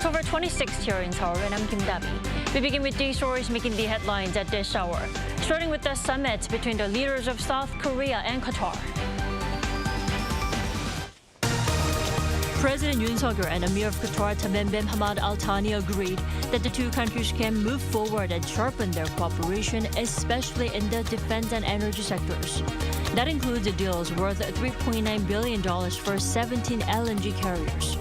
October 26th here in Seoul, and I'm Kim Dabi. We begin with these stories making the headlines at this hour, starting with the summit between the leaders of South Korea and Qatar. President Yoon Suk Yeol and Emir of Qatar Tamim bin Hamad Al Thani agreed that the two countries can move forward and sharpen their cooperation, especially in the defense and energy sectors. That includes deals worth $3.9 billion for 17 LNG carriers.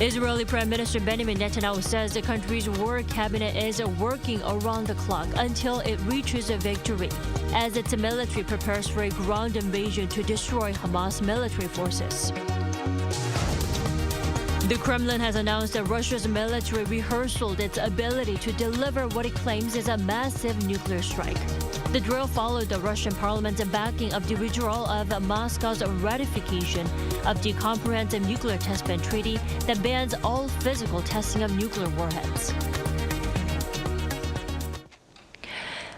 Israeli Prime Minister Benjamin Netanyahu says the country's war cabinet is working around the clock until it reaches a victory, as its military prepares for a ground invasion to destroy Hamas military forces. The Kremlin has announced that Russia's military rehearsed its ability to deliver what it claims is a massive nuclear strike. The drill followed the Russian parliament's backing of the withdrawal of Moscow's ratification of the Comprehensive Nuclear Test Ban Treaty that bans all physical testing of nuclear warheads.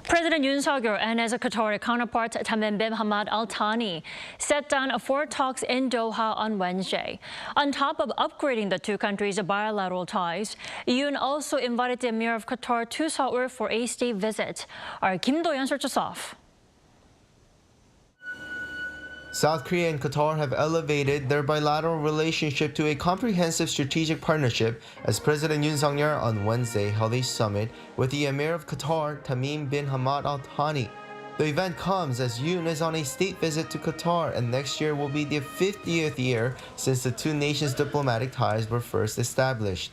President Yoon Suk Yeol and his Qatari counterpart Tamim bin Hamad Al Thani sat down for talks in Doha on Wednesday. On top of upgrading the two countries' bilateral ties, Yoon also invited the Emir of Qatar to Seoul for a state visit. Our Kim Do-yeon starts us off. South Korea and Qatar have elevated their bilateral relationship to a comprehensive strategic partnership as President Yoon Suk Yeol on Wednesday held a summit with the Emir of Qatar, Tamim bin Hamad Al Thani. The event comes as Yoon is on a state visit to Qatar, and next year will be the 50th year since the two nations' diplomatic ties were first established.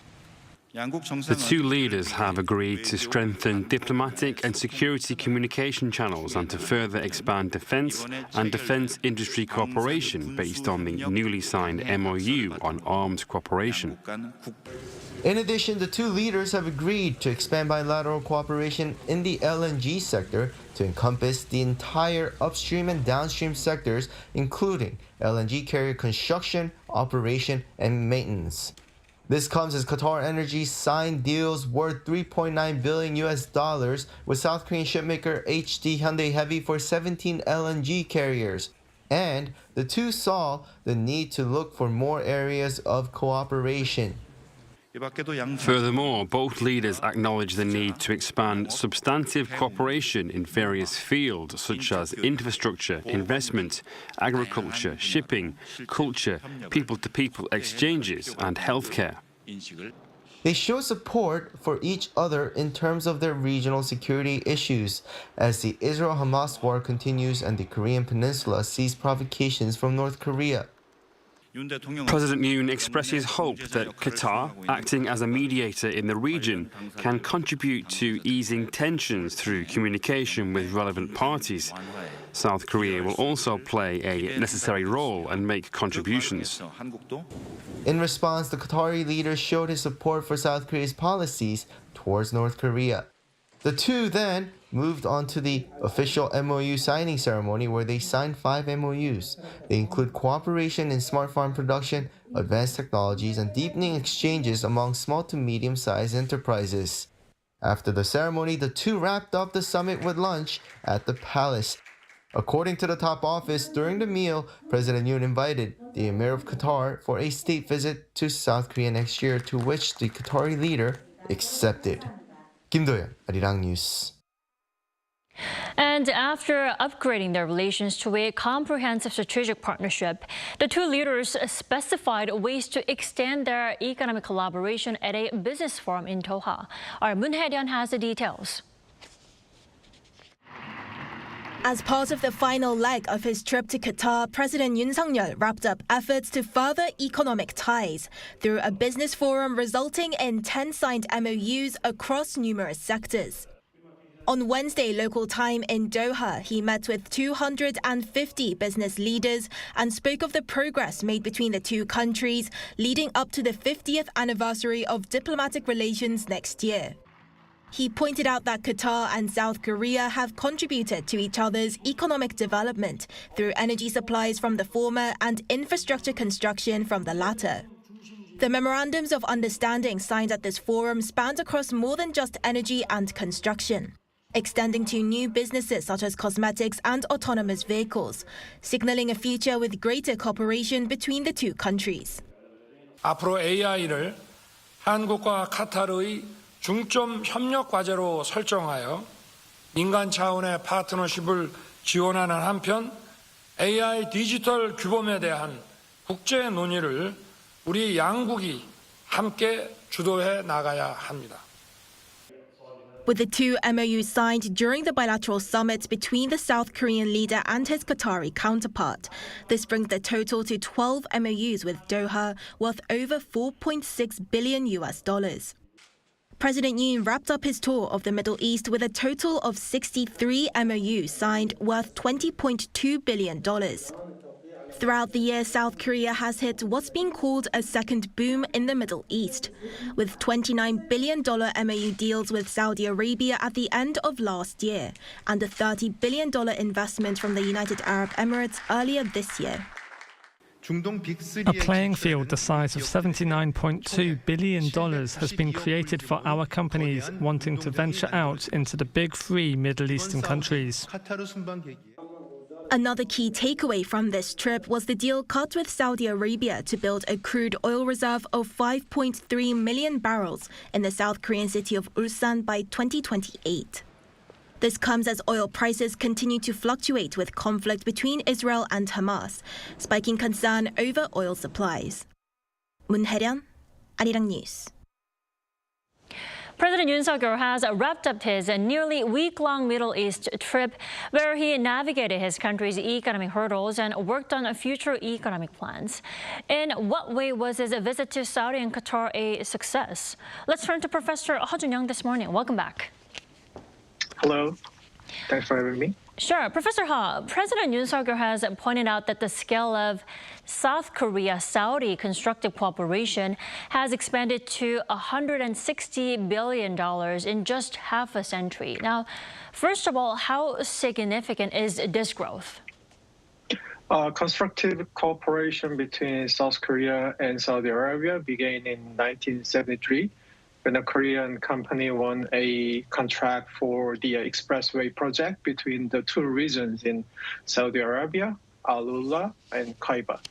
The two leaders have agreed to strengthen diplomatic and security communication channels and to further expand defense and defense industry cooperation based on the newly signed MOU on arms cooperation. In addition, the two leaders have agreed to expand bilateral cooperation in the LNG sector to encompass the entire upstream and downstream sectors, including LNG carrier construction, operation, and maintenance. This comes as Qatar Energy signed deals worth $3.9 billion with South Korean shipmaker HD Hyundai Heavy for 17 LNG carriers. And the two saw the need to look for more areas of cooperation. Furthermore, both leaders acknowledge the need to expand substantive cooperation in various fields such as infrastructure, investment, agriculture, shipping, culture, people-to-people exchanges, and healthcare. They show support for each other in terms of their regional security issues as the Israel-Hamas war continues and the Korean Peninsula sees provocations from North Korea. President Yoon expresses hope that Qatar, acting as a mediator in the region, can contribute to easing tensions through communication with relevant parties. South Korea will also play a necessary role and make contributions. In response, the Qatari leader showed his support for South Korea's policies towards North Korea. The two then moved on to the official MOU signing ceremony where they signed 5 MOUs. They include cooperation in smart farm production, advanced technologies, and deepening exchanges among small to medium-sized enterprises. After the ceremony, the two wrapped up the summit with lunch at the palace. According to the top office, during the meal, President Yoon invited the Emir of Qatar for a state visit to South Korea next year, to which the Qatari leader accepted. Kim Do-yeon, Arirang News. And after upgrading their relations to a comprehensive strategic partnership, the two leaders specified ways to extend their economic collaboration at a business forum in Doha. Our Moon Hae-ryun has the details. As part of the final leg of his trip to Qatar, President Yoon Suk Yeol wrapped up efforts to further economic ties through a business forum resulting in 10 signed MOUs across numerous sectors. On Wednesday local time in Doha, he met with 250 business leaders and spoke of the progress made between the two countries leading up to the 50th anniversary of diplomatic relations next year. He pointed out that Qatar and South Korea have contributed to each other's economic development through energy supplies from the former and infrastructure construction from the latter. The memorandums of understanding signed at this forum spanned across more than just energy and construction, extending to new businesses such as cosmetics and autonomous vehicles, signaling a future with greater cooperation between the two countries. 앞으로 AI를 한국과 카타르의 중점 협력 과제로 설정하여 민간 차원의 파트너십을 지원하는 한편 AI 디지털 규범에 대한 국제 논의를 우리 양국이 함께 주도해 나가야 합니다. With the two MOUs signed during the bilateral summit between the South Korean leader and his Qatari counterpart, this brings the total to 12 MOUs with Doha, worth over $4.6 billion. President Yoon wrapped up his tour of the Middle East with a total of 63 MOUs signed, worth $20.2 billion. Throughout the year, South Korea has hit what's being called a second boom in the Middle East, with $29 billion MOU deals with Saudi Arabia at the end of last year, and a $30 billion investment from the United Arab Emirates earlier this year. A playing field the size of $79.2 billion has been created for our companies wanting to venture out into the big three Middle Eastern countries. Another key takeaway from this trip was the deal cut with Saudi Arabia to build a crude oil reserve of 5.3 million barrels in the South Korean city of Ulsan by 2028. This comes as oil prices continue to fluctuate with conflict between Israel and Hamas, spiking concern over oil supplies. 문혜련, Arirang News. President Yoon Suk Yeol has wrapped up his nearly week-long Middle East trip, where he navigated his country's economic hurdles and worked on future economic plans. In what way was his visit to Saudi and Qatar a success? Let's turn to Professor Ha Jun-young this morning. Welcome back. Hello. Thanks for having me. Sure. Professor Ha, President Yoon Suk Yeol has pointed out that the scale of South Korea-Saudi constructive cooperation has expanded to $160 billion in just half a century. Now, first of all, how significant is this growth? Constructive cooperation between South Korea and Saudi Arabia began in 1973 when a Korean company won a contract for the expressway project between the two regions in Saudi Arabia, Al Ula and Kaiba.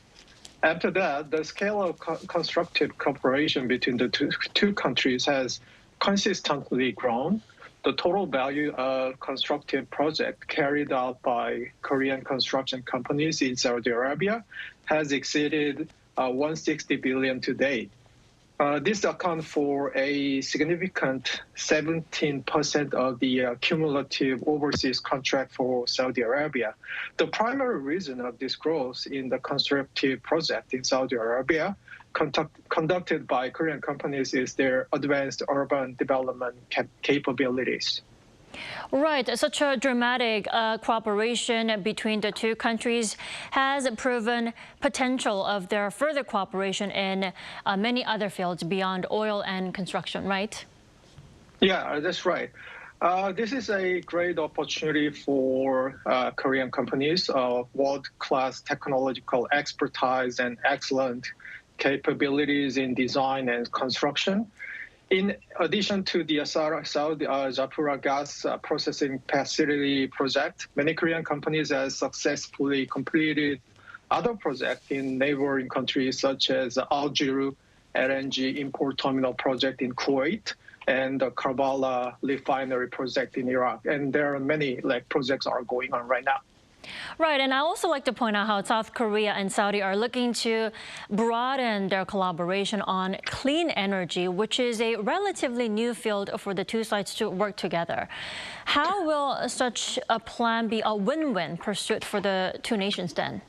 After that, the scale of constructive cooperation between the two countries has consistently grown. The total value of constructive project carried out by Korean construction companies in Saudi Arabia has exceeded 160 billion to date. This accounts for a significant 17% of the cumulative overseas contract for Saudi Arabia. The primary reason of this growth in the constructive project in Saudi Arabia conducted by Korean companies is their advanced urban development capabilities. Right. Such a dramatic cooperation between the two countries has proven potential of their further cooperation in many other fields beyond oil and construction, right? Yeah, that's right. This is a great opportunity for Korean companies of world-class technological expertise and excellent capabilities in design and construction. In addition to the Saudi Japura gas processing facility project, many Korean companies have successfully completed other projects in neighboring countries such as Algeria LNG import terminal project in Kuwait and the Karbala refinery project in Iraq. And there are many projects are going on right now. Right, and I also like to point out how South Korea and Saudi are looking to broaden their collaboration on clean energy, which is a relatively new field for the two sides to work together. How will such a plan be a win-win pursuit for the two nations then?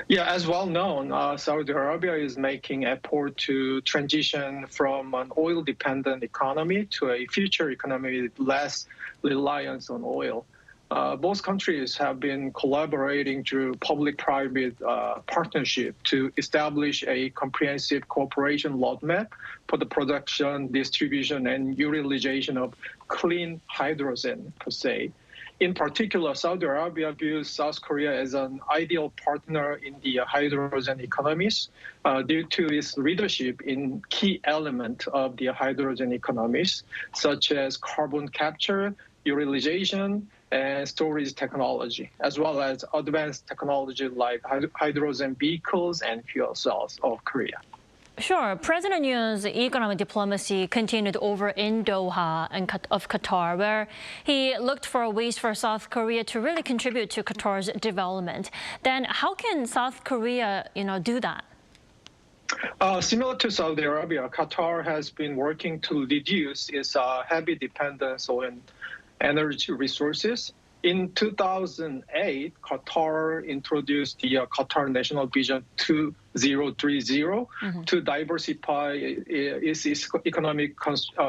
Yeah, as well known, Saudi Arabia is making effort to transition from an oil-dependent economy to a future economy with less reliance on oil. Both countries have been collaborating through public-private partnership to establish a comprehensive cooperation roadmap for the production, distribution, and utilization of clean hydrogen, per se. In particular, Saudi Arabia views South Korea as an ideal partner in the hydrogen economies due to its leadership in key elements of the hydrogen economies, such as carbon capture, utilization, and storage technology, as well as advanced technology like hydrogen vehicles and fuel cells of Korea. Sure. President Yoon's economic diplomacy continued over in Doha of Qatar, where he looked for ways for South Korea to really contribute to Qatar's development. Then how can South Korea, do that? Similar to Saudi Arabia, Qatar has been working to reduce its heavy dependence on energy resources. In 2008, Qatar introduced the Qatar National Vision 2030 to diversify its economic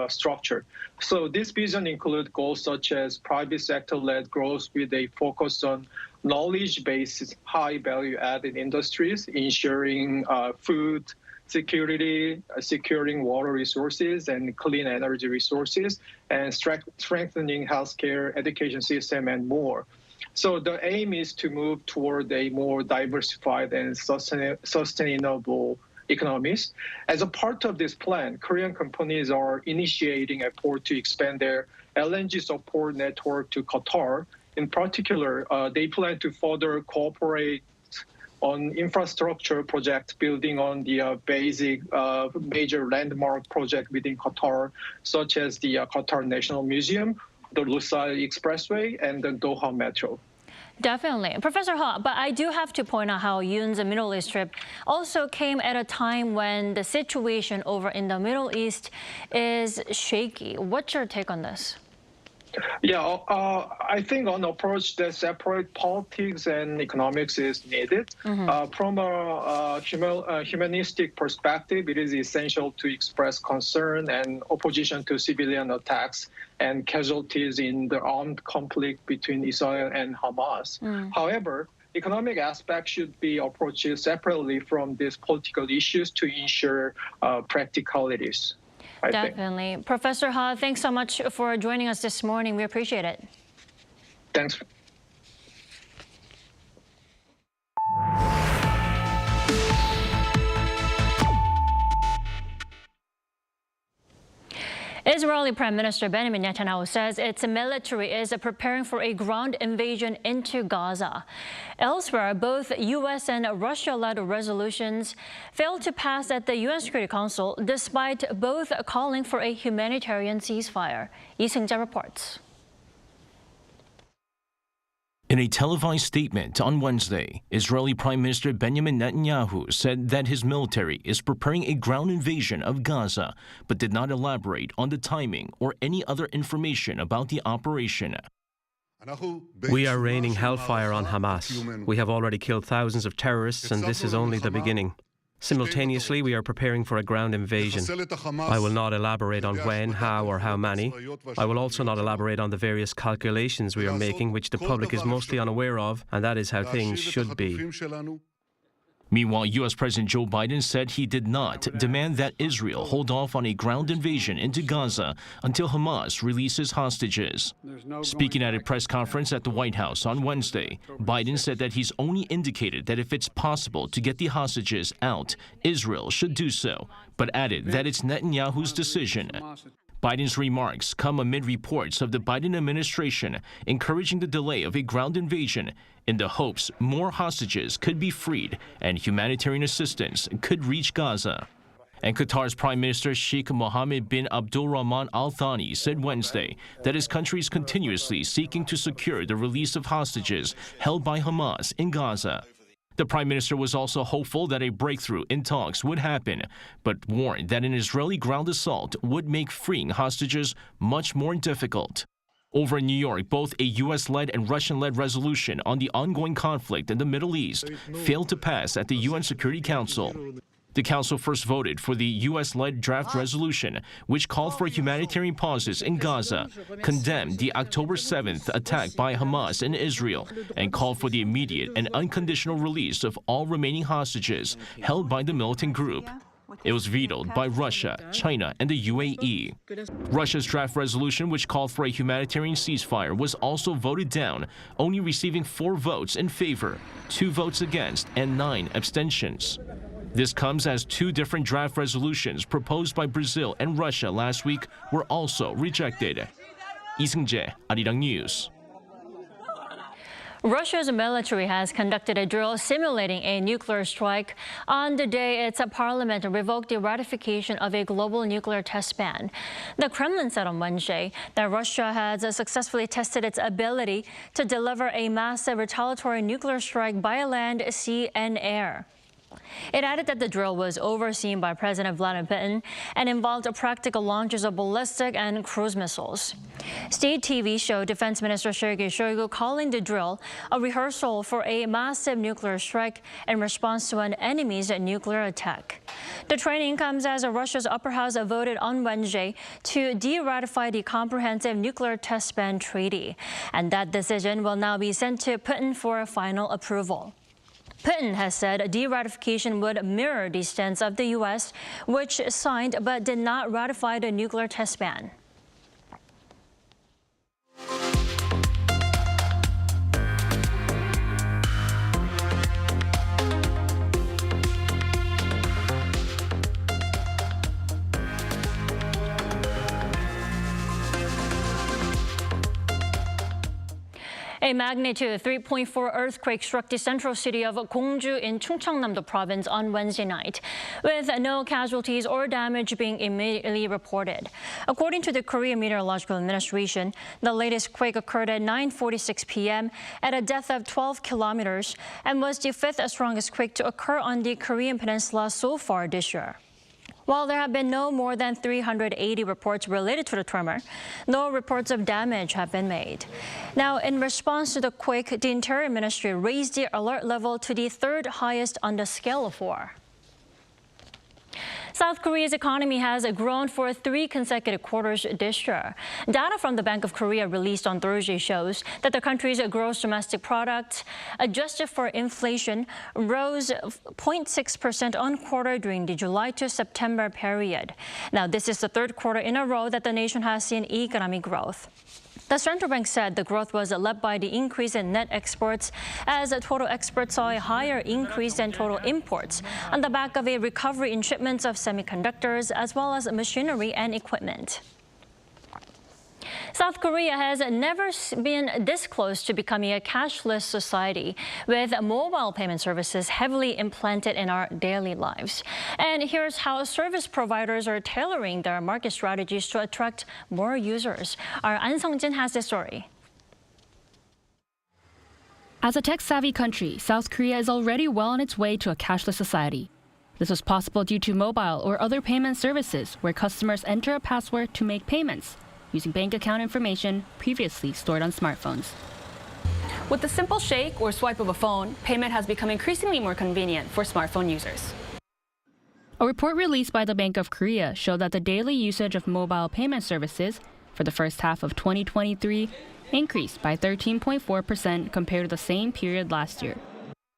structure. So this vision includes goals such as private sector-led growth with a focus on knowledge-based, high-value-added industries, ensuring food security, securing water resources and clean energy resources, and strengthening healthcare, education system, and more. So the aim is to move toward a more diversified and sustainable economies. As a part of this plan, Korean companies are initiating efforts to expand their LNG support network to Qatar. In particular, they plan to further cooperate on infrastructure projects building on the basic major landmark project within Qatar, such as the Qatar National Museum, the Lusail Expressway, and the Doha Metro. Definitely. Professor Ha, but I do have to point out how Yoon's Middle East trip also came at a time when the situation over in the Middle East is shaky. What's your take on this? Yeah, I think an approach that separates politics and economics is needed. From a humanistic perspective, it is essential to express concern and opposition to civilian attacks and casualties in the armed conflict between Israel and Hamas. However, economic aspects should be approached separately from these political issues to ensure practicalities. Definitely. Professor Ha, thanks so much for joining us this morning. We appreciate it. Thanks. Israeli Prime Minister Benjamin Netanyahu says its military is preparing for a ground invasion into Gaza. Elsewhere, both U.S. and Russia-led resolutions failed to pass at the UN Security Council, despite both calling for a humanitarian ceasefire. Lee Seung-jae reports. In a televised statement on Wednesday, Israeli Prime Minister Benjamin Netanyahu said that his military is preparing a ground invasion of Gaza, but did not elaborate on the timing or any other information about the operation. We are raining hellfire on Hamas. We have already killed thousands of terrorists, and this is only the beginning. Simultaneously, we are preparing for a ground invasion. I will not elaborate on when, how, or how many. I will also not elaborate on the various calculations we are making, which the public is mostly unaware of, and that is how things should be. Meanwhile, U.S. President Joe Biden said he did not demand that Israel hold off on a ground invasion into Gaza until Hamas releases hostages. Speaking at a press conference at the White House on Wednesday, Biden said that he's only indicated that if it's possible to get the hostages out, Israel should do so, but added that it's Netanyahu's decision. Biden's remarks come amid reports of the Biden administration encouraging the delay of a ground invasion in the hopes more hostages could be freed and humanitarian assistance could reach Gaza. And Qatar's Prime Minister Sheikh Mohammed bin Abdulrahman Al Thani said Wednesday that his country is continuously seeking to secure the release of hostages held by Hamas in Gaza. The Prime Minister was also hopeful that a breakthrough in talks would happen, but warned that an Israeli ground assault would make freeing hostages much more difficult. Over in New York, both a U.S.-led and Russian-led resolution on the ongoing conflict in the Middle East failed to pass at the UN Security Council. The Council first voted for the U.S.-led draft resolution, which called for humanitarian pauses in Gaza, condemned the October 7th attack by Hamas in Israel, and called for the immediate and unconditional release of all remaining hostages held by the militant group. It was vetoed by Russia, China, and the UAE. Russia's draft resolution, which called for a humanitarian ceasefire, was also voted down, only receiving 4 votes in favor, 2 votes against, and 9 abstentions. This comes as 2 different draft resolutions proposed by Brazil and Russia last week were also rejected. Lee Seung-jae, Arirang News. Russia's military has conducted a drill simulating a nuclear strike on the day its parliament revoked the ratification of a global nuclear test ban. The Kremlin said on Wednesday that Russia has successfully tested its ability to deliver a massive retaliatory nuclear strike by land, sea, and air. It added that the drill was overseen by President Vladimir Putin and involved practical launches of ballistic and cruise missiles. State TV showed Defense Minister Sergei Shoigu calling the drill a rehearsal for a massive nuclear strike in response to an enemy's nuclear attack. The training comes as Russia's upper house voted on Wednesday to de-ratify the Comprehensive Nuclear Test Ban Treaty, and that decision will now be sent to Putin for a final approval. Putin has said de-ratification would mirror the stance of the U.S., which signed but did not ratify the nuclear test ban. A magnitude 3.4 earthquake struck the central city of Gongju in Chungcheongnam-do province on Wednesday night, with no casualties or damage being immediately reported. According to the Korea Meteorological Administration, the latest quake occurred at 9:46 p.m. at a depth of 12 kilometers and was the fifth strongest quake to occur on the Korean peninsula so far this year. While there have been no more than 380 reports related to the tremor, no reports of damage have been made. Now, in response to the quake, the Interior Ministry raised the alert level to the third highest on the scale of 4. South Korea's economy has grown for 3 consecutive quarters this year. Data from the Bank of Korea released on Thursday shows that the country's gross domestic product, adjusted for inflation, rose 0.6% on quarter during the July to September period. Now, this is the third quarter in a row that the nation has seen economic growth. The central bank said the growth was led by the increase in net exports, as total exports saw a higher increase than total imports on the back of a recovery in shipments of semiconductors as well as machinery and equipment. South Korea has never been this close to becoming a cashless society, with mobile payment services heavily implanted in our daily lives. And here's how service providers are tailoring their market strategies to attract more users. Our An Sung-jin has the story. As a tech-savvy country, South Korea is already well on its way to a cashless society. This was possible due to mobile or other payment services where customers enter a password to make payments, using bank account information previously stored on smartphones. With the simple shake or swipe of a phone, payment has become increasingly more convenient for smartphone users. A report released by the Bank of Korea showed that the daily usage of mobile payment services for the first half of 2023 increased by 13.4% compared to the same period last year.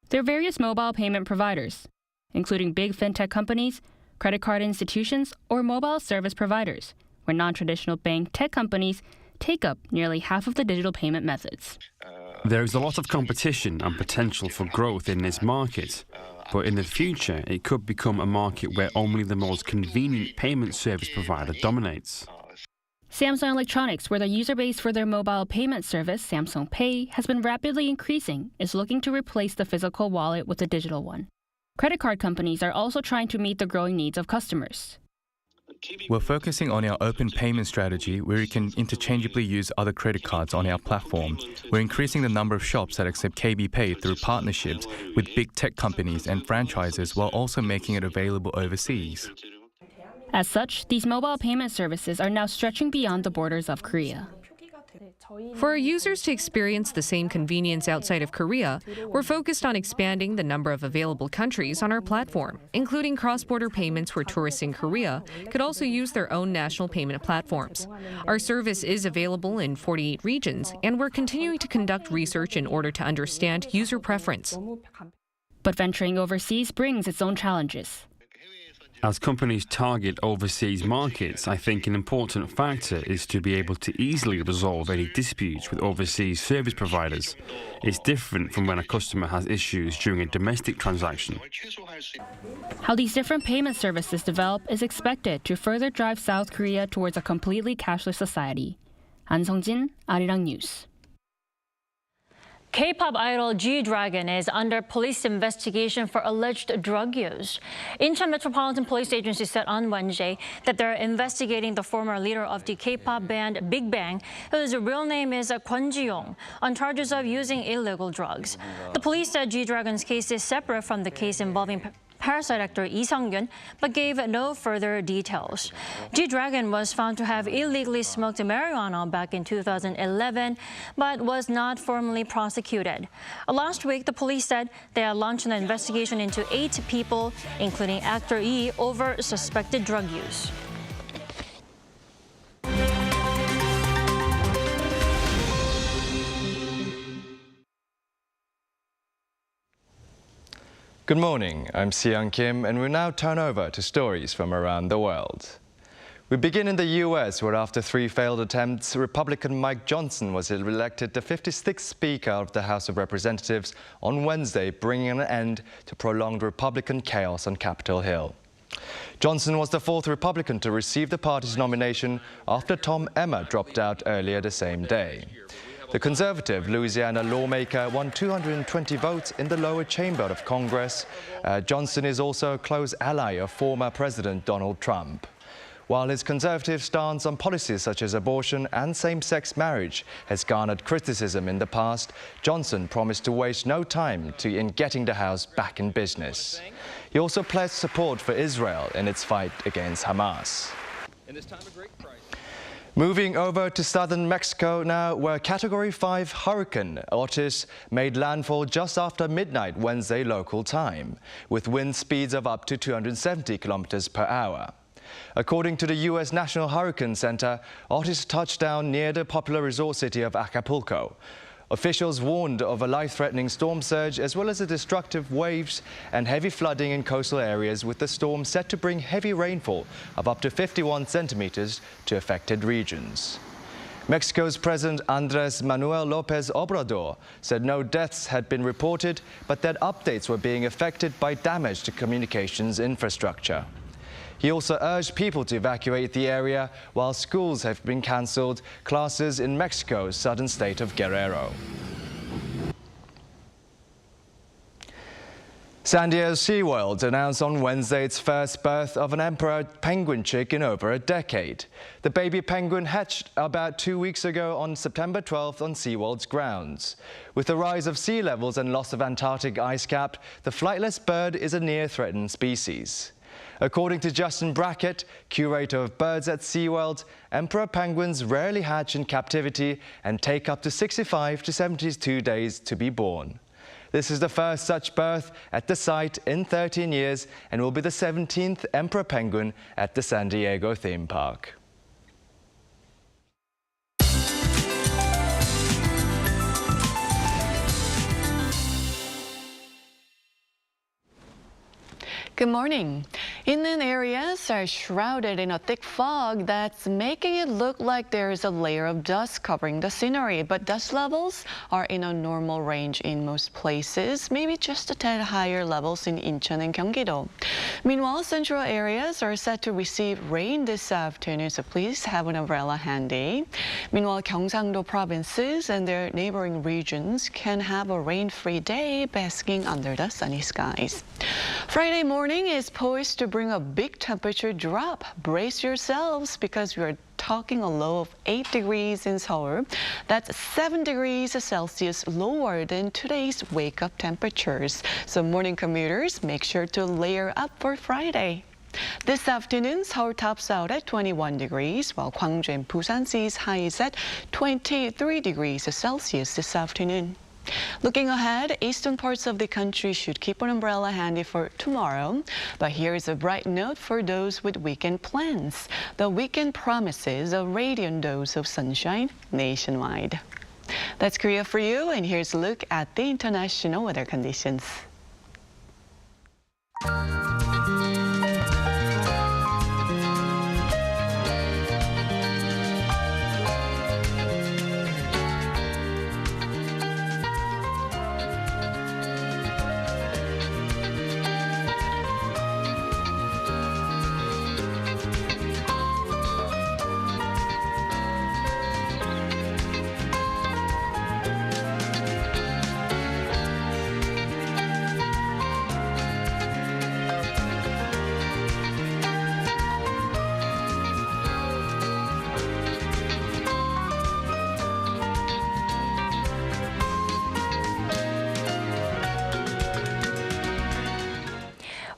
There are various mobile payment providers, including big fintech companies, credit card institutions, or mobile service providers, where non-traditional bank tech companies take up nearly half of the digital payment methods. There is a lot of competition and potential for growth in this market, but in the future it could become a market where only the most convenient payment service provider dominates. Samsung Electronics, where the user base for their mobile payment service, Samsung Pay, has been rapidly increasing, is looking to replace the physical wallet with a digital one. Credit card companies are also trying to meet the growing needs of customers. We're focusing on our open payment strategy where we can interchangeably use other credit cards on our platform. We're increasing the number of shops that accept KB Pay through partnerships with big tech companies and franchises while also making it available overseas. As such, these mobile payment services are now stretching beyond the borders of Korea. For our users to experience the same convenience outside of Korea, we're focused on expanding the number of available countries on our platform, including cross-border payments where tourists in Korea could also use their own national payment platforms. Our service is available in 48 regions, and we're continuing to conduct research in order to understand user preference. But venturing overseas brings its own challenges. As companies target overseas markets, I think an important factor is to be able to easily resolve any disputes with overseas service providers. It's different from when a customer has issues during a domestic transaction. How these different payment services develop is expected to further drive South Korea towards a completely cashless society. An Sung-jin, Arirang News. K-pop idol G-Dragon is under police investigation for alleged drug use. Incheon Metropolitan Police Agency said on Wednesday that they're investigating the former leader of the K-pop band Big Bang, whose real name is Kwon Ji-young, on charges of using illegal drugs. The police said G-Dragon's case is separate from the case involving Parasite actor Lee Sung-kyun, but gave no further details. G-Dragon was found to have illegally smoked marijuana back in 2011, but was not formally prosecuted. Last week, the police said they had launched an investigation into 8 people, including actor Lee, over suspected drug use. Good morning, I'm Seung Kim, and we now turn over to stories from around the world. We begin in the U.S., where after 3 failed attempts, Republican Mike Johnson was elected the 56th Speaker of the House of Representatives on Wednesday, bringing an end to prolonged Republican chaos on Capitol Hill. Johnson was the 4th Republican to receive the party's nomination after Tom Emmer dropped out earlier the same day. The conservative Louisiana lawmaker won 220 votes in the lower chamber of Congress. Johnson is also a close ally of former President Donald Trump. While his conservative stance on policies such as abortion and same-sex marriage has garnered criticism in the past, Johnson promised to waste no time in getting the House back in business. He also pledged support for Israel in its fight against Hamas. Moving over to southern Mexico now, where Category 5 hurricane Otis made landfall just after midnight Wednesday local time, with wind speeds of up to 270 kilometers per hour. According to the U.S. National Hurricane Center, Otis touched down near the popular resort city of Acapulco. Officials warned of a life-threatening storm surge as well as the destructive waves and heavy flooding in coastal areas, with the storm set to bring heavy rainfall of up to 51 centimeters to affected regions. Mexico's President Andrés Manuel López Obrador said no deaths had been reported, but that updates were being affected by damage to communications infrastructure. He also urged people to evacuate the area while schools have been cancelled, classes in Mexico's southern state of Guerrero. San Diego's SeaWorld announced on Wednesday its first birth of an emperor penguin chick in over a decade. The baby penguin hatched about 2 weeks ago on September 12th on SeaWorld's grounds. With the rise of sea levels and loss of Antarctic ice cap, the flightless bird is a near-threatened species. According to Justin Brackett, curator of birds at SeaWorld, emperor penguins rarely hatch in captivity and take up to 65 to 72 days to be born. This is the first such birth at the site in 13 years and will be the 17th emperor penguin at the San Diego theme park. Good morning. Inland areas are shrouded in a thick fog that's making it look like there is a layer of dust covering the scenery, but dust levels are in a normal range in most places, maybe just a tad higher levels in Incheon and Gyeonggi-do. Meanwhile, central areas are set to receive rain this afternoon, so please have an umbrella handy. Meanwhile, Gyeongsang-do provinces and their neighboring regions can have a rain-free day, basking under the sunny skies. Friday morning is poised to bring a big temperature drop. Brace yourselves because we are talking a low of 8 degrees in Seoul. That's 7 degrees Celsius lower than today's wake-up temperatures. So morning commuters, make sure to layer up for Friday. This afternoon, Seoul tops out at 21 degrees, while Gwangju and Busan sees highs at 23 degrees Celsius this afternoon. Looking ahead, eastern parts of the country should keep an umbrella handy for tomorrow. But here's a bright note for those with weekend plans. The weekend promises a radiant dose of sunshine nationwide. That's Korea for you, and here's a look at the international weather conditions.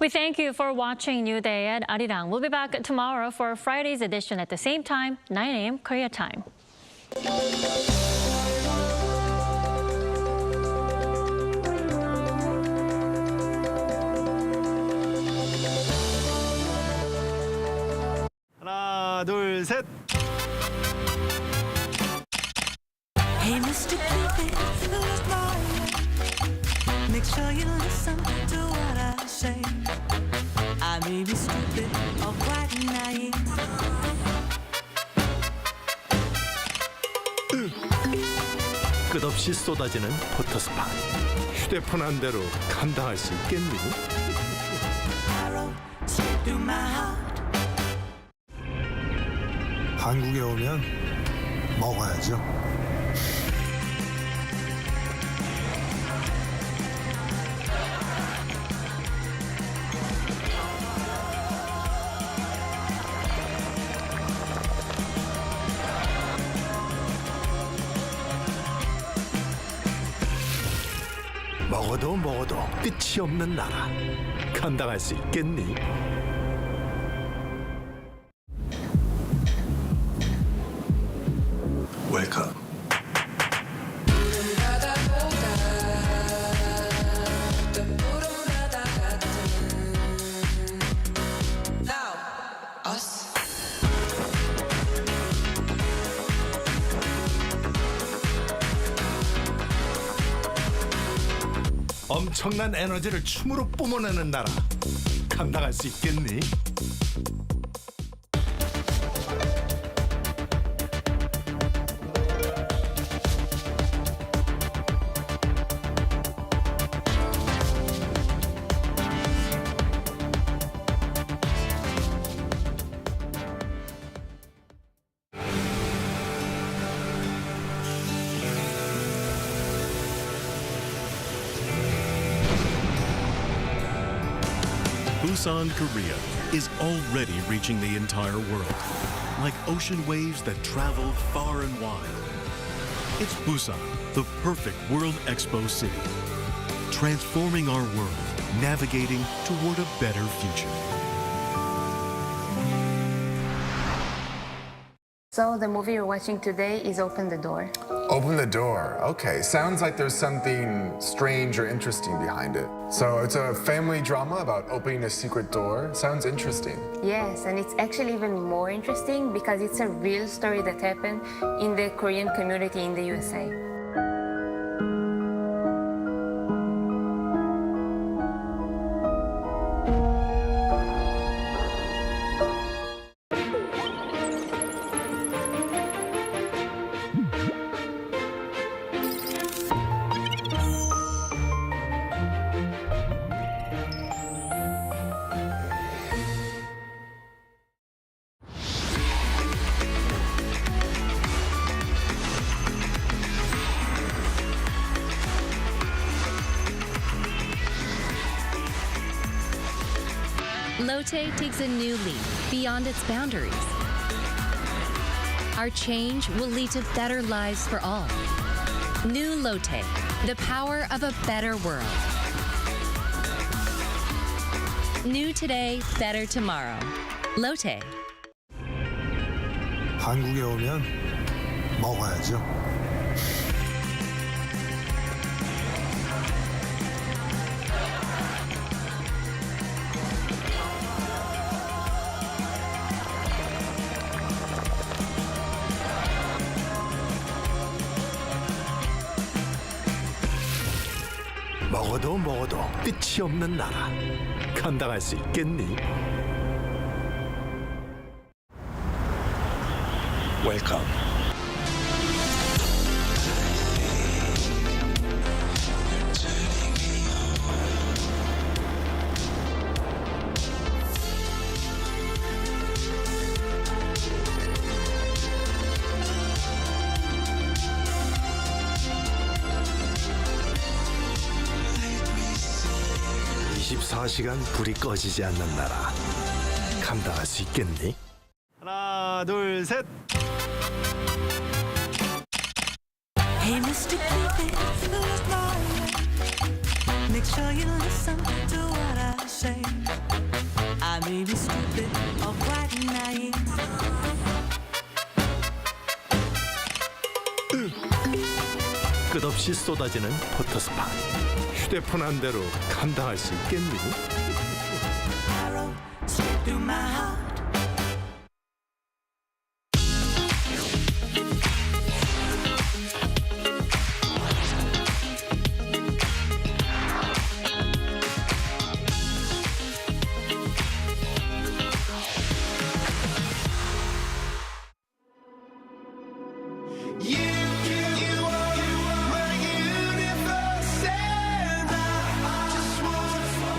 We thank you for watching New Day at Arirang. We'll be back tomorrow for Friday's edition at the same time, 9 a.m. Korea time. 하나, 둘, 셋. Hey, Mr. Cupid, who's mine? Make sure you listen to what I say. I may be stupid or quite naive. 끝없이 쏟아지는 포토스팟. 휴대폰 한 대로 감당할 수 있겠니? Straight through my heart. 한국에 오면 먹어야죠. 먹어도 끝이 없는 나라. 감당할 수 있겠니? 웰컴. 엄청난 에너지를 춤으로 뿜어내는 나라. 감당할 수 있겠니? Busan, Korea is already reaching the entire world, like ocean waves that travel far and wide. It's Busan, the perfect World Expo city, transforming our world, navigating toward a better future. So the movie you're watching today is Open the Door. Open the Door. Okay, sounds like there's something strange or interesting behind it. So it's a family drama about opening a secret door. Sounds interesting. Yes, and it's actually even more interesting because it's a real story that happened in the Korean community in the USA. Lotte takes a new leap beyond its boundaries. Our change will lead to better lives for all. New Lotte, the power of a better world. New today, better tomorrow. Lotte. 한국에 오면 먹어야죠. 먹어도 끝이 없는 나라. 감당할 수 있겠니? 웰컴. (24시간) 불이 꺼지지 않는 나라. 감당할 수 있겠니? 하나, 둘, 셋. Hey, Mr. Cupid, who's mine? Make sure you listen to what I say. I may be stupid or quite naive. 끝없이 쏟아지는 포토스팟. 휴대폰 한 대로 감당할 수 있겠니? Arrow straight through my heart.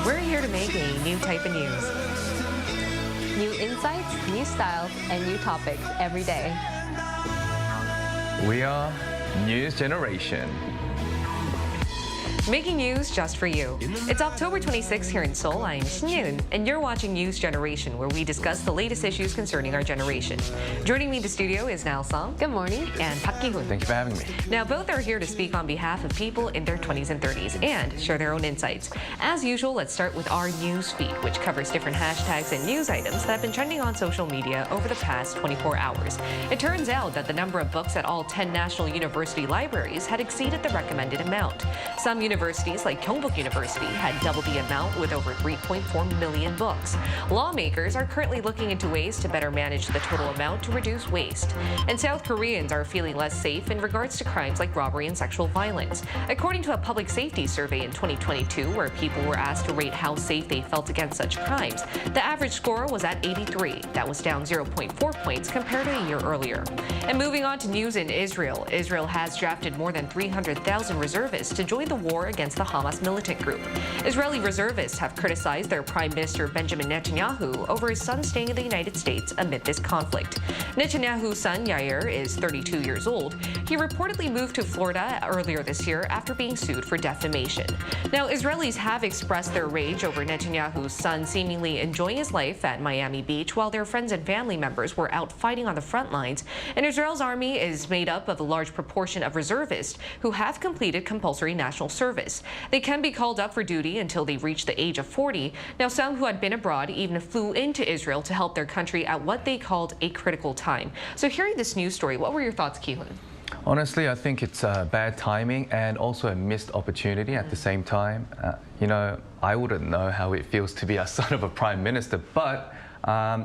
We're here to make a new type of news. New insights, new styles, and new topics every day. We are News Generation. Making news just for you. It's October 26th here in Seoul. I'm Shin Yeun, and you're watching News Generation, where we discuss the latest issues concerning our generation. Joining me in the studio is Nal Song. Good morning. And Park Ki-hoon. Thank you for having me. Now, both are here to speak on behalf of people in their 20s and 30s and share their own insights. As usual, let's start with our news feed, which covers different hashtags and news items that have been trending on social media over the past 24 hours. It turns out that the number of books at all 10 national university libraries had exceeded the recommended amount. Some universities, like Kyungbuk University, had double the amount with over 3.4 million books. Lawmakers are currently looking into ways to better manage the total amount to reduce waste. And South Koreans are feeling less safe in regards to crimes like robbery and sexual violence. According to a public safety survey in 2022, where people were asked to rate how safe they felt against such crimes, the average score was at 83. That was down 0.4 points compared to a year earlier. And moving on to news in Israel. Israel has drafted more than 300,000 reservists to join the war against the Hamas militant group. Israeli reservists have criticized their Prime Minister Benjamin Netanyahu over his son staying in the United States amid this conflict. Netanyahu's son Yair is 32 years old. He reportedly moved to Florida earlier this year after being sued for defamation. Now, Israelis have expressed their rage over Netanyahu's son seemingly enjoying his life at Miami Beach while their friends and family members were out fighting on the front lines. And Israel's army is made up of a large proportion of reservists who have completed compulsory national service. They can be called up for duty until they reach the age of 40. Now, some who had been abroad even flew into Israel to help their country at what they called a critical time. So hearing this news story, what were your thoughts, Ki-hoon? Honestly, I think it's bad timing and also a missed opportunity at the same time. I wouldn't know how it feels to be a son of a prime minister, but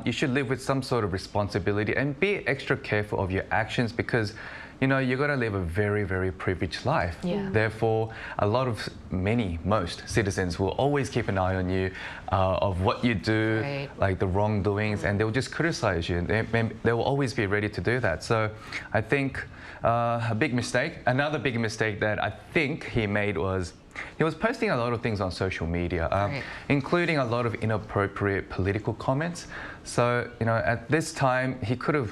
you should live with some sort of responsibility and be extra careful of your actions because you're going to live a very, very privileged life. Yeah. Therefore, most citizens will always keep an eye on you of what you do, right, like the wrongdoings, and they'll just criticize you. They will always be ready to do that. So I think another big mistake that I think he made was he was posting a lot of things on social media, right, including a lot of inappropriate political comments. So, at this time, he could have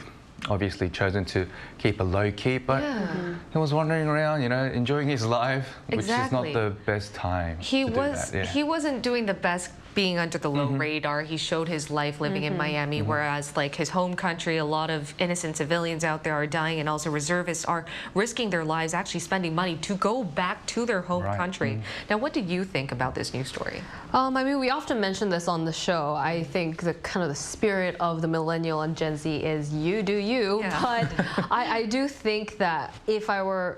obviously chosen to keep a low key, but he was wandering around, enjoying his life, which is not the best time. He wasn't doing the best being under the low radar. He showed his life living in Miami, whereas like his home country, a lot of innocent civilians out there are dying, and also reservists are risking their lives, actually spending money to go back to their home country. Now, what do you think about this news story? We often mention this on the show. I think the kind of the spirit of the millennial and Gen Z is you do you, but I do think that if I were,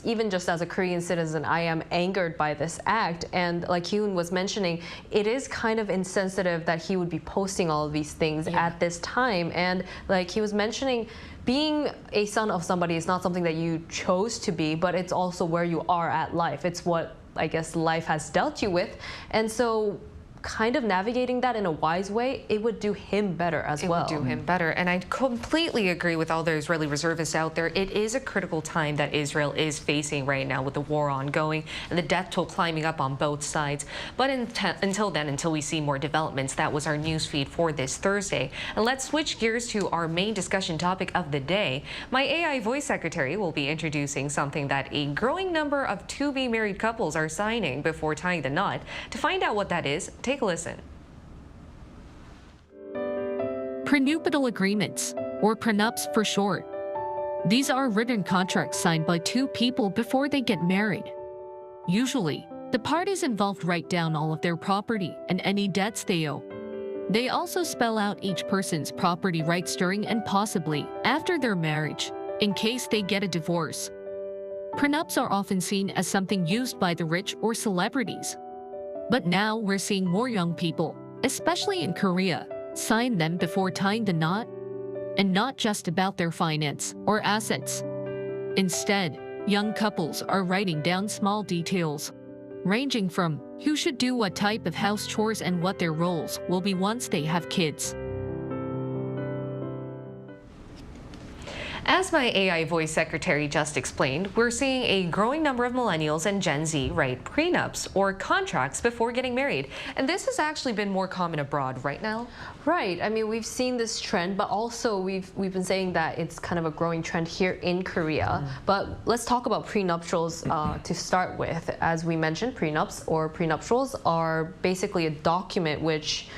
even just as a Korean citizen, I am angered by this act. And like Hyun was mentioning, it is kind of insensitive that he would be posting all of these things at this time. And like he was mentioning, being a son of somebody is not something that you chose to be, but it's also where you are at life. It's what I guess life has dealt you with. And so kind of navigating that in a wise way, it would do him better as well. It would do him better. And I completely agree with all the Israeli reservists out there. It is a critical time that Israel is facing right now with the war ongoing and the death toll climbing up on both sides. But until then, until we see more developments, that was our news feed for this Thursday. And let's switch gears to our main discussion topic of the day. My AI voice secretary will be introducing something that a growing number of to-be married couples are signing before tying the knot. To find out what that is, take a listen. Prenuptial agreements, or prenups for short. These are written contracts signed by two people before they get married. Usually, The parties involved write down all of their property and any debts they owe. They also spell out each person's property rights during and possibly after their marriage, in case they get a divorce. Prenups are often seen as something used by the rich or celebrities. But now we're seeing more young people, especially in Korea, sign them before tying the knot, and not just about their finance or assets. Instead, young couples are writing down small details, ranging from who should do what type of house chores and what their roles will be once they have kids. As my AI voice secretary just explained, we're seeing a growing number of millennials and Gen Z write prenups or contracts before getting married. And this has actually been more common abroad right now. Right. I mean, we've seen this trend, but also we've been saying that it's kind of a growing trend here in Korea. But let's talk about prenuptials to start with. As we mentioned, prenups or prenuptials are basically a document which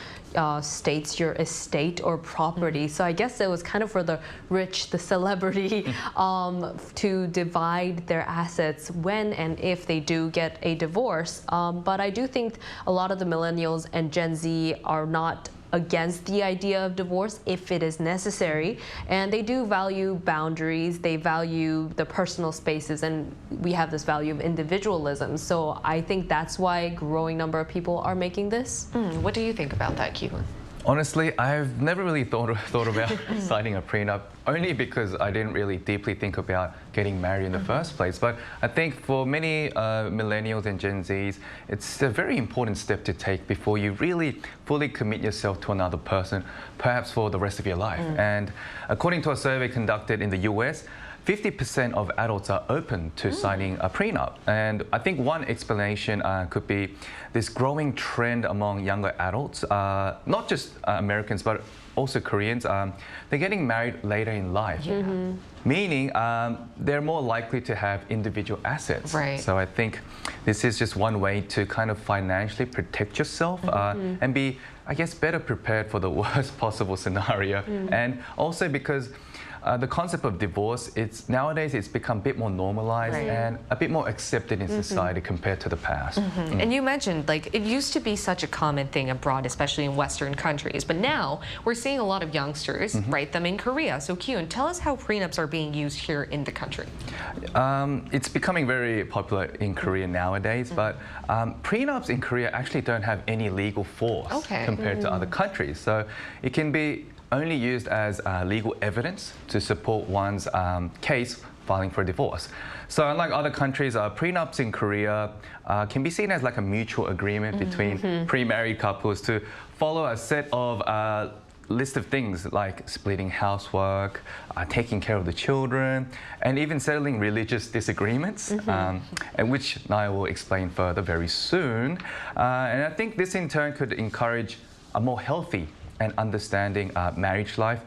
states your estate or property. So I guess it was kind of for the rich, the celebrity, to divide their assets when and if they do get a divorce. But I do think a lot of the millennials and Gen Z are not against the idea of divorce if it is necessary, and they do value boundaries, they value the personal spaces, and we have this value of individualism. So I think that's why a growing number of people are making this. What do you think about that, Kyun? Honestly, I've never really thought about signing a prenup, only because I didn't really deeply think about getting married in the first place. But I think for many millennials and Gen Zs, it's a very important step to take before you really fully commit yourself to another person, perhaps for the rest of your life. And according to a survey conducted in the US, 50% of adults are open to signing a prenup. And I think one explanation could be this growing trend among younger adults, not just Americans, but also Koreans. They're getting married later in life, meaning they're more likely to have individual assets. Right. So I think this is just one way to kind of financially protect yourself and be, I guess, better prepared for the worst possible scenario. And also because the concept of divorce, nowadays it's become a bit more normalized and a bit more accepted in society compared to the past. And you mentioned, like, it used to be such a common thing abroad, especially in Western countries, but now we're seeing a lot of youngsters write them in Korea. So Kyun, tell us how prenups are being used here in the country. It's becoming very popular in Korea nowadays, but prenups in Korea actually don't have any legal force compared to other countries. So it can be only used as legal evidence to support one's case filing for a divorce. So unlike other countries, prenups in Korea can be seen as like a mutual agreement between pre-married couples to follow a set of list of things like splitting housework, taking care of the children, and even settling religious disagreements, and which Naya will explain further very soon. And I think this in turn could encourage a more healthy and understanding marriage life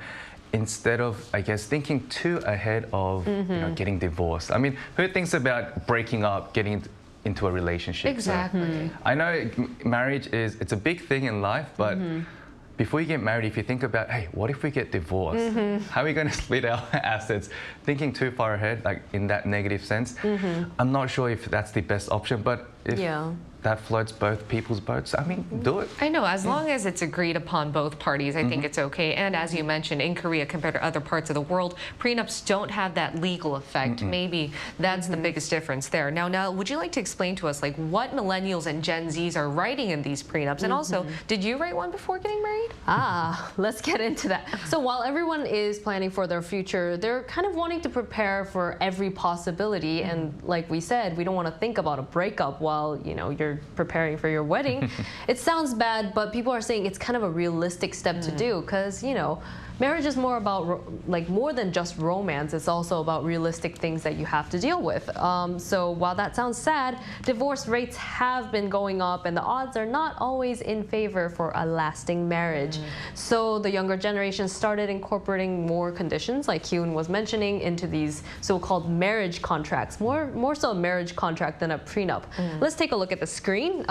instead of, I guess, thinking too ahead of getting divorced. I mean, who thinks about breaking up, getting into a relationship? Exactly. So I know marriage it's a big thing in life, but before you get married, if you think about, hey, what if we get divorced? How are we going to split our assets? Thinking too far ahead, like in that negative sense, I'm not sure if that's the best option, but if that floats both people's boats, I mean, do it. I know, as long as it's agreed upon both parties, I think it's okay. And as you mentioned, in Korea compared to other parts of the world, prenups don't have that legal effect. Maybe that's the biggest difference there. Now, would you like to explain to us, like, what millennials and Gen Zs are writing in these prenups? And also, did you write one before getting married? Let's get into that. So while everyone is planning for their future, they're kind of wanting to prepare for every possibility. And like we said, we don't want to think about a breakup while, you're preparing for your wedding. It sounds bad, but people are saying it's kind of a realistic step to do because, marriage is more about more than just romance. It's also about realistic things that you have to deal with. So while that sounds sad, divorce rates have been going up and the odds are not always in favor for a lasting marriage. So the younger generation started incorporating more conditions, like Hyun was mentioning, into these so-called marriage contracts, more so a marriage contract than a prenup. Let's take a look at the screen.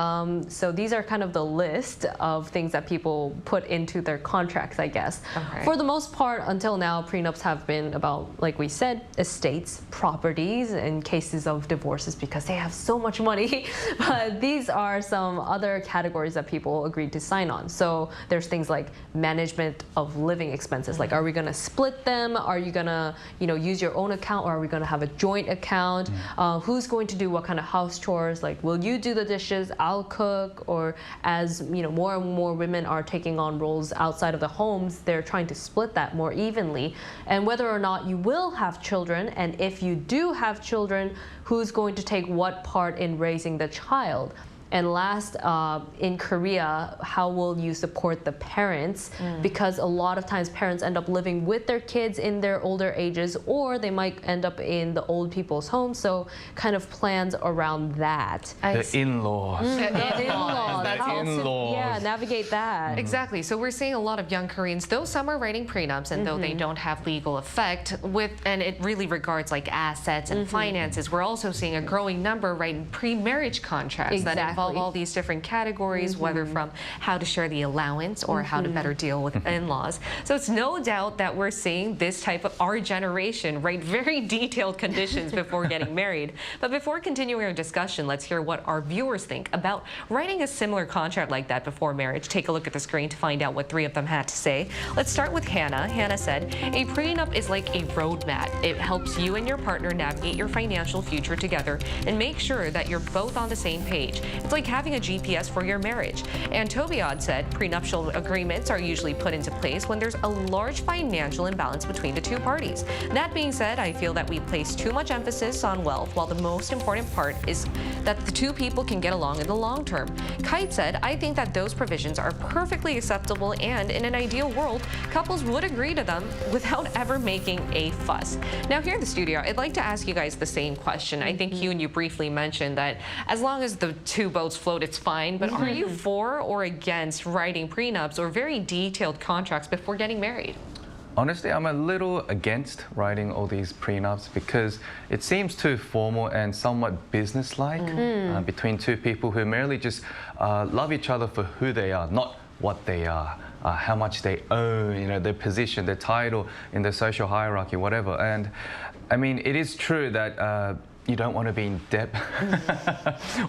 So these are kind of the list of things that people put into their contracts, I guess. For For the most part, until now, prenups have been about, like we said, estates, properties, and cases of divorces because they have so much money. But these are some other categories that people agreed to sign on. So there's things like management of living expenses. Like, are we going to split them? Are you going to, use your own account, or are we going to have a joint account? Who's going to do what kind of house chores? Like, will you do the dishes? I'll cook. Or as more and more women are taking on roles outside of the homes, they're trying to split that more evenly. And whether or not you will have children, and if you do have children, who's going to take what part in raising the child? And last, in Korea, how will you support the parents? Because a lot of times parents end up living with their kids in their older ages, or they might end up in the old people's home. So kind of plans around that. The in-laws. The in-laws. Yeah, navigate that. Exactly. So we're seeing a lot of young Koreans, though some are writing prenups, and though they don't have legal effect, and it really regards like assets and finances, we're also seeing a growing number writing pre-marriage contracts that involve all these different categories, whether from how to share the allowance or how to better deal with in-laws. So it's no doubt that we're seeing this type of our generation write very detailed conditions before getting married. But before continuing our discussion, let's hear what our viewers think about writing a similar contract like that before marriage. Take a look at the screen to find out what 3 of them had to say. Let's start with Hannah. Hannah said, a prenup is like a roadmap. It helps you and your partner navigate your financial future together and make sure that you're both on the same page. It's like having a GPS for your marriage. And Tobiad said prenuptial agreements are usually put into place when there's a large financial imbalance between the two parties. That being said, I feel that we place too much emphasis on wealth, while the most important part is that the two people can get along in the long term. Kite said, I think that those provisions are perfectly acceptable, and in an ideal world, couples would agree to them without ever making a fuss. Now here in the studio, I'd like to ask you guys the same question. I think you briefly mentioned that as long as the two boats float, it's fine, but are you for or against writing prenups or very detailed contracts before getting married? Honestly, I'm a little against writing all these prenups because it seems too formal and somewhat business-like between two people who merely just love each other for who they are, not what they are, how much they own, their position, their title in the social hierarchy, whatever. And I mean, it is true that you don't want to be in debt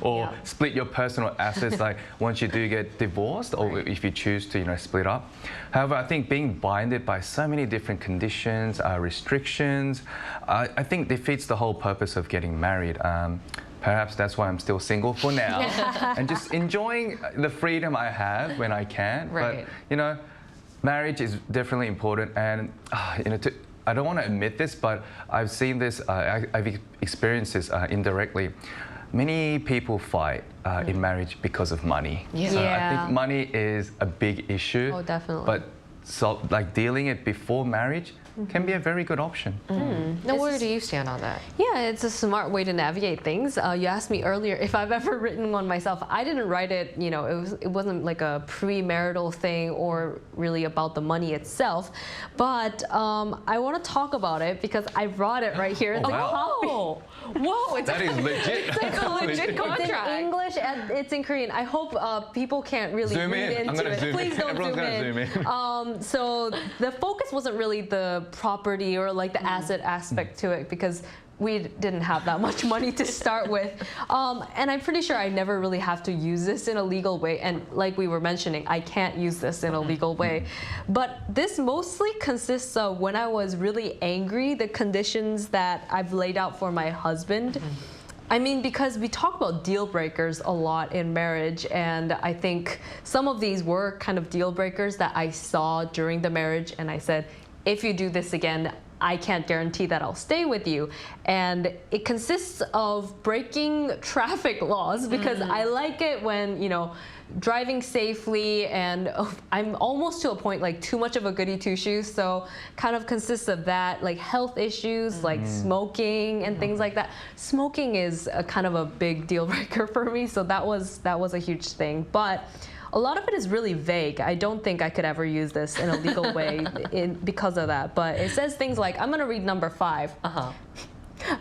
or split your personal assets like once you do get divorced, or if you choose to split up. However, I think being binded by so many different conditions, restrictions, I think defeats the whole purpose of getting married. Perhaps that's why I'm still single for now and just enjoying the freedom I have when I can. Right. But marriage is definitely important, and I don't want to admit this, but I've seen this, I've experienced this indirectly. Many people fight in marriage because of money. So I think money is a big issue. Oh, definitely. But like dealing it before marriage can be a very good option. Now, where do you stand on that? Yeah, it's a smart way to navigate things. You asked me earlier if I've ever written one myself. I didn't write it, it wasn't like a premarital thing or really about the money itself. But I want to talk about it because I brought it right here. Whoa, that is legit. It's like a legit contract. It's in English and it's in Korean. I hope people can't really read into it. Please don't zoom in. So the focus wasn't really the property or like the asset aspect to it, because we didn't have that much money to start with. And I'm pretty sure I never really have to use this in a legal way. And like we were mentioning, I can't use this in a legal way. But this mostly consists of when I was really angry, the conditions that I've laid out for my husband. I mean, because we talk about deal breakers a lot in marriage, and I think some of these were kind of deal breakers that I saw during the marriage, and I said, if you do this again, I can't guarantee that I'll stay with you. And it consists of breaking traffic laws, because I like it when, driving safely, and I'm almost to a point like too much of a goody two-shoes, so kind of consists of that, like health issues, like smoking and things like that. Smoking is a kind of a big deal breaker for me, so that was a huge thing. But a lot of it is really vague. I don't think I could ever use this in a legal way because of that. But it says things like, I'm going to read number 5.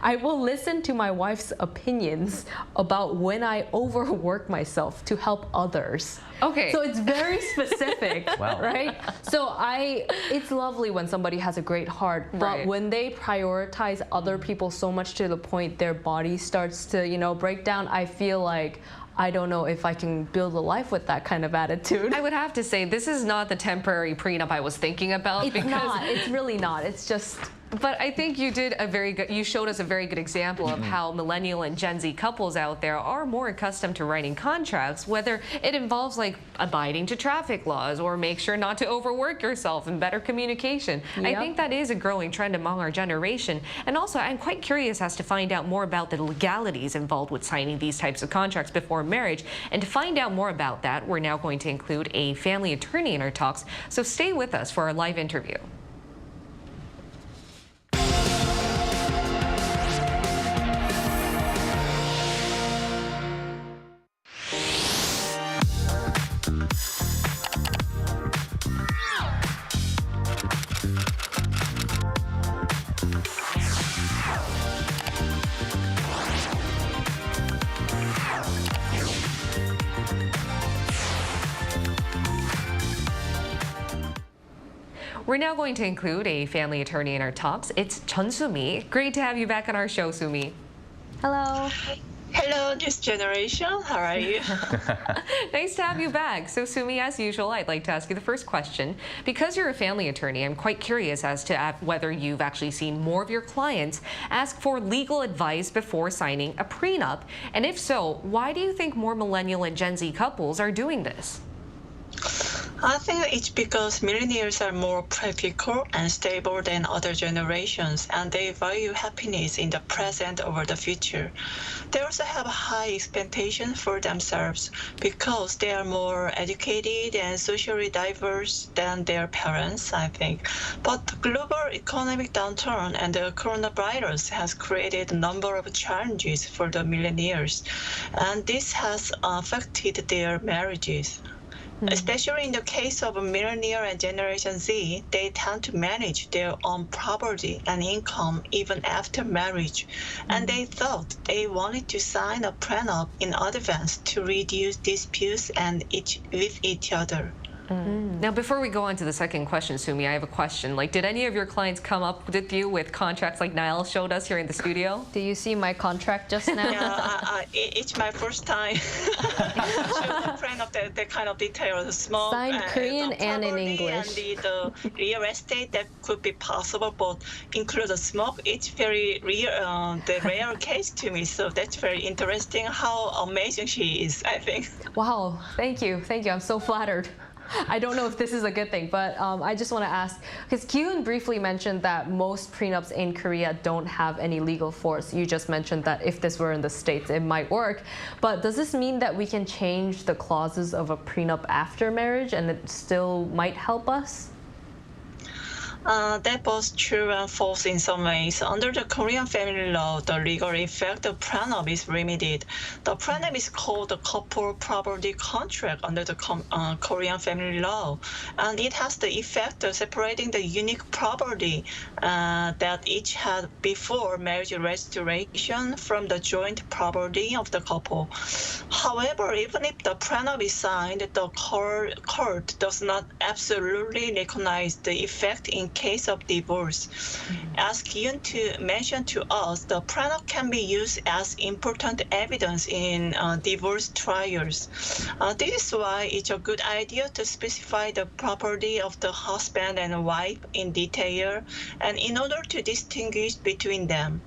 I will listen to my wife's opinions about when I overwork myself to help others. Okay. So it's very specific, Wow. right? So it's lovely when somebody has a great heart, but Right. when they prioritize other people so much to the point their body starts to, break down, I feel like I don't know if I can build a life with that kind of attitude. I would have to say this is not the temporary prenup I was thinking about. It's not. It's really not. It's just. But I think you showed us a very good example of how millennial and Gen Z couples out there are more accustomed to writing contracts, whether it involves like abiding to traffic laws or make sure not to overwork yourself and better communication. Yep. I think that is a growing trend among our generation. And also, I'm quite curious as to find out more about the legalities involved with signing these types of contracts before marriage. And to find out more about that, we're now going to include a family attorney in our talks. So stay with us for our live interview. We're now going to include a family attorney in our talks. It's Chun Sumi. Great to have you back on our show, Sumi. Hello. Hello, this generation. How are you? Nice to have you back. So, Sumi, as usual, I'd like to ask you the first question. Because you're a family attorney, I'm quite curious as to whether you've actually seen more of your clients ask for legal advice before signing a prenup. And if so, why do you think more millennial and Gen Z couples are doing this? I think it's because millennials are more practical and stable than other generations, and they value happiness in the present over the future. They also have high expectations for themselves because they are more educated and socially diverse than their parents, I think. But the global economic downturn and the coronavirus has created a number of challenges for the millennials, and this has affected their marriages. Especially in the case of millennial and Generation Z, they tend to manage their own property and income even after marriage. And they thought they wanted to sign a prenup in advance to reduce disputes with each other. Now, before we go on to the second question, Sumi, I have a question. Did any of your clients come up with you with contracts like Niall showed us here in the studio? Do you see my contract just now? Yeah, it's my first time. Show the prenup, the kind of details, small Signed Korean and in English. And the real estate that could be possible, but include the smoke. It's very the rare case to me. So that's very interesting. How amazing she is, I think. Wow, thank you. I'm so flattered. I don't know if this is a good thing, but I just want to ask, because Kyun briefly mentioned that most prenups in Korea don't have any legal force. You just mentioned that if this were in the States, it might work. But does this mean that we can change the clauses of a prenup after marriage and it still might help us? That both true and false in some ways. Under the Korean family law, the legal effect of prenup is limited. The prenup is called the couple property contract under the Korean family law, and it has the effect of separating the unique property that each had before marriage registration from the joint property of the couple. However, even if the prenup is signed, the court does not absolutely recognize the effect in case of divorce. As Kyun mentioned to us, the prenup can be used as important evidence in divorce trials. This is why it's a good idea to specify the property of the husband and wife in detail, and in order to distinguish between them.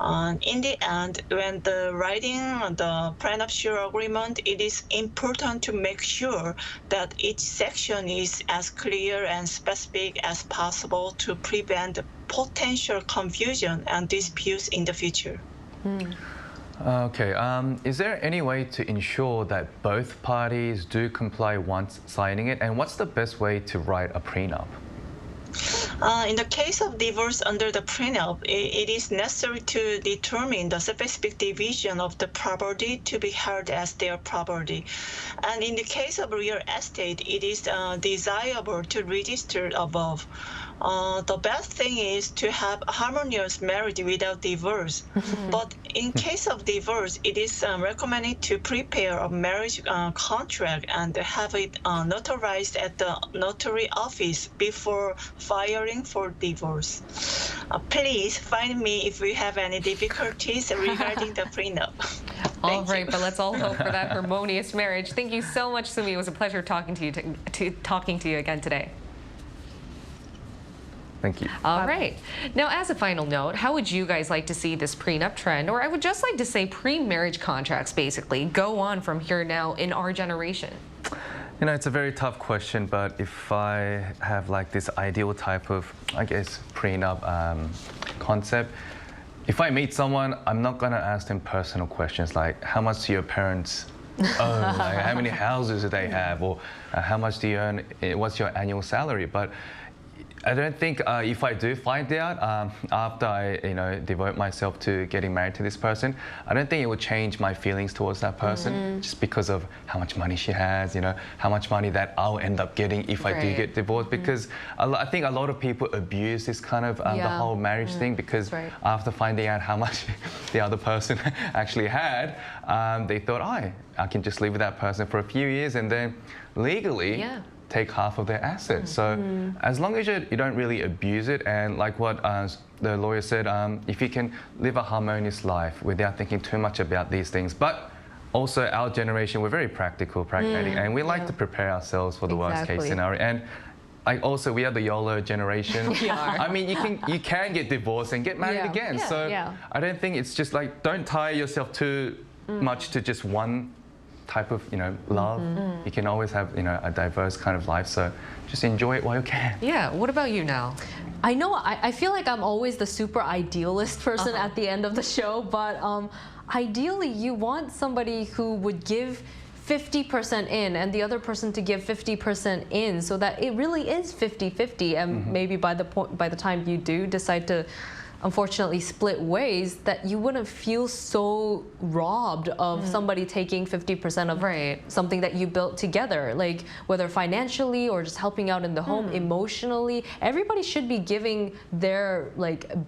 In the end, when writing the prenuptial agreement, it is important to make sure that each section is as clear and specific as possible to prevent potential confusion and disputes in the future. Okay, is there any way to ensure that both parties do comply once signing it? And what's the best way to write a prenup? In the case of divorce under the prenup, it is necessary to determine the specific division of the property to be held as their property. And in the case of real estate, it is desirable to register above. The best thing is to have harmonious marriage without divorce. But in case of divorce, it is recommended to prepare a marriage contract and have it notarized at the notary office before filing for divorce. Please find me if you have any difficulties regarding the prenup. All right, but let's all hope for that harmonious marriage. Thank you so much, Sumi. It was a pleasure talking to you talking to you again today. Thank you. All right. Now, as a final note, how would you guys like to see this prenup trend, or I would just like to say pre-marriage contracts, basically, go on from here now in our generation? You know, it's a very tough question, but if I have like this ideal type of, I guess, prenup concept, if I meet someone, I'm not going to ask them personal questions like, how much do your parents own? Like, how many houses do they have? Or how much do you earn? What's your annual salary? But I don't think if I do find out after I, devote myself to getting married to this person, I don't think it would change my feelings towards that person just because of how much money she has, how much money that I'll end up getting if I do get divorced. Because I think a lot of people abuse this kind of the whole marriage thing because after finding out how much the other person actually had, they thought, I can just live with that person for a few years and then legally take half of their assets. So as long as you don't really abuse it, and like what the lawyer said, if you can live a harmonious life without thinking too much about these things. But also our generation, we're very practical, pragmatic, and we like to prepare ourselves for the worst case scenario. And like also we are the YOLO generation. We are. I mean, you can get divorced and get married again. So I don't think it's just like, don't tie yourself too much to just one type of love. You can always have a diverse kind of life, so just enjoy it while you can. Yeah. What about you now? I know I feel like I'm always the super idealist person at the end of the show, but ideally you want somebody who would give 50% in and the other person to give 50% in, so that it really is 50-50, and maybe by the time you do decide to unfortunately split ways, that you wouldn't feel so robbed of somebody taking 50% of something that you built together, like whether financially or just helping out in the home, emotionally. Everybody should be giving their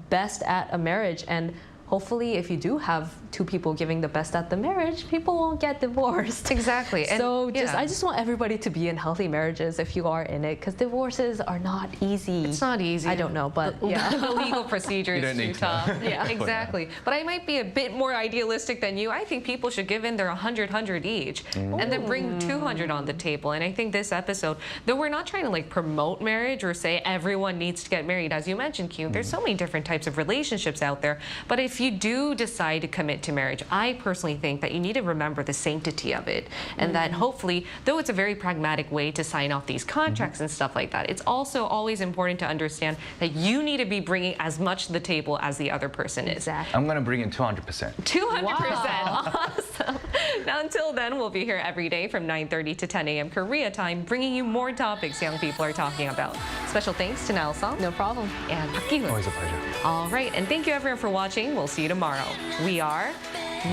best at a marriage, and hopefully if you do have two people giving the best at the marriage, people won't get divorced. Exactly. So I just want everybody to be in healthy marriages if you are in it, because divorces are not easy. It's not easy. I don't know, but the legal procedure is too tough. Yeah, exactly. But I might be a bit more idealistic than you. I think people should give in their 100 each, and then bring 200 on the table. And I think this episode, though we're not trying to promote marriage or say everyone needs to get married, as you mentioned, Q, there's so many different types of relationships out there. But if you do decide to commit to marriage, I personally think that you need to remember the sanctity of it, and that hopefully, though it's a very pragmatic way to sign off these contracts and stuff like that, it's also always important to understand that you need to be bringing as much to the table as the other person is. Exactly. I'm going to bring in 200%. 200%. Wow. Awesome. Now, until then, we'll be here every day from 9:30 to 10 a.m. Korea time, bringing you more topics young people are talking about. Special thanks to Nalsong. No problem. And Park Ki-hoon. Always a pleasure. All right, and thank you everyone for watching. We'll see you tomorrow. We are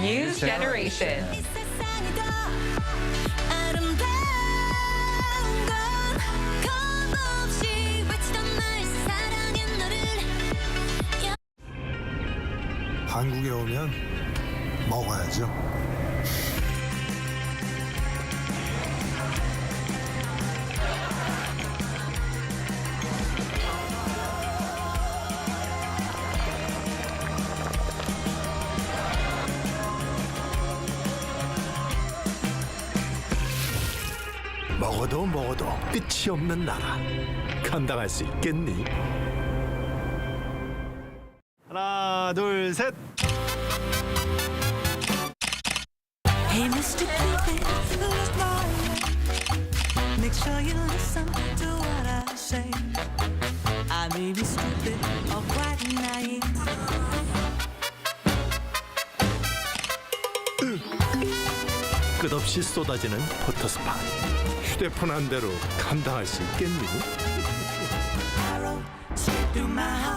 News Generation. 한국에 오면 먹어야죠. 먹어도 끝이 없는 나라. 감당할 수 있겠니? 하나, 둘, 셋. Hey, Mr. Cupid, who's mine? Make sure you listen to what I say. I may be stupid or quite naive. 끝없이 쏟아지는 포토스팟. 휴대폰 한 대로 감당할 수 있겠니? Arrow straight through my heart.